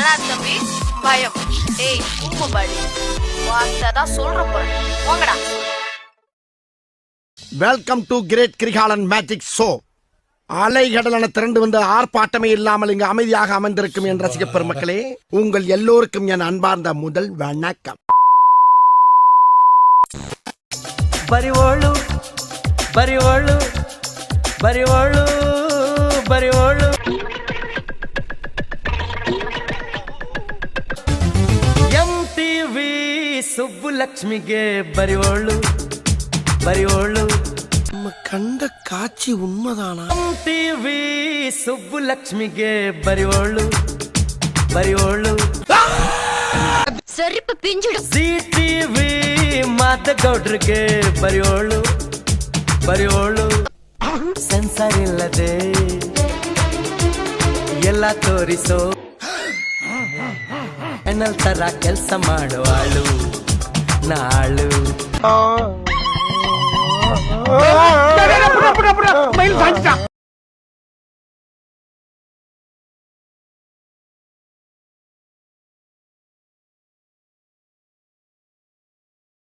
வராது தம்பி, பயம். ஏய் ஊமபாடி, வார்த்தைதான் சொல்ற போறேன். போங்கடா. Welcome to great Kirikalan magic show. அலைகடலான திரண்டு வந்து ஆர்ப்பாட்டமே இல்லாமல் இங்கு அமைதியாக அமர்ந்திருக்கும் என் ரசிக பெருமக்களே, உங்கள் எல்லோருக்கும் என் அன்பார்ந்த முதல் வணக்கம். ಬರಿವೋಳು ಬರಿವೋಳು ಬರಿವೋಳು ಬರಿವೋಳು MTV ಸುಬ್ಬುಲಕ್ಷ್ಮಿಗೆ ಬರಿವೋಳು ಬರಿವೋಳು. நம்ம கண்ட காட்சி உண்மைதானா? MTV ಸುಬ್ಬುಲಕ್ಷ್ಮಿಗೆ ಬರಿವೋಳು ಬರಿವೋಳು. செருப்பு பிஞ்சிடும். ZTV ಮಾದಗೌಡ್ರಿಗೆ ಬರಿವೋಳು ಬರಿವೋಳು. ಸೆನ್ಸರ್ ಇಲ್ಲದೆ ಎಲ್ಲ ತೋರಿಸೋ ಎನ್ನಲ್ ತರ ಕೆಲಸ ಮಾಡುವಾಳು ನಾಳು.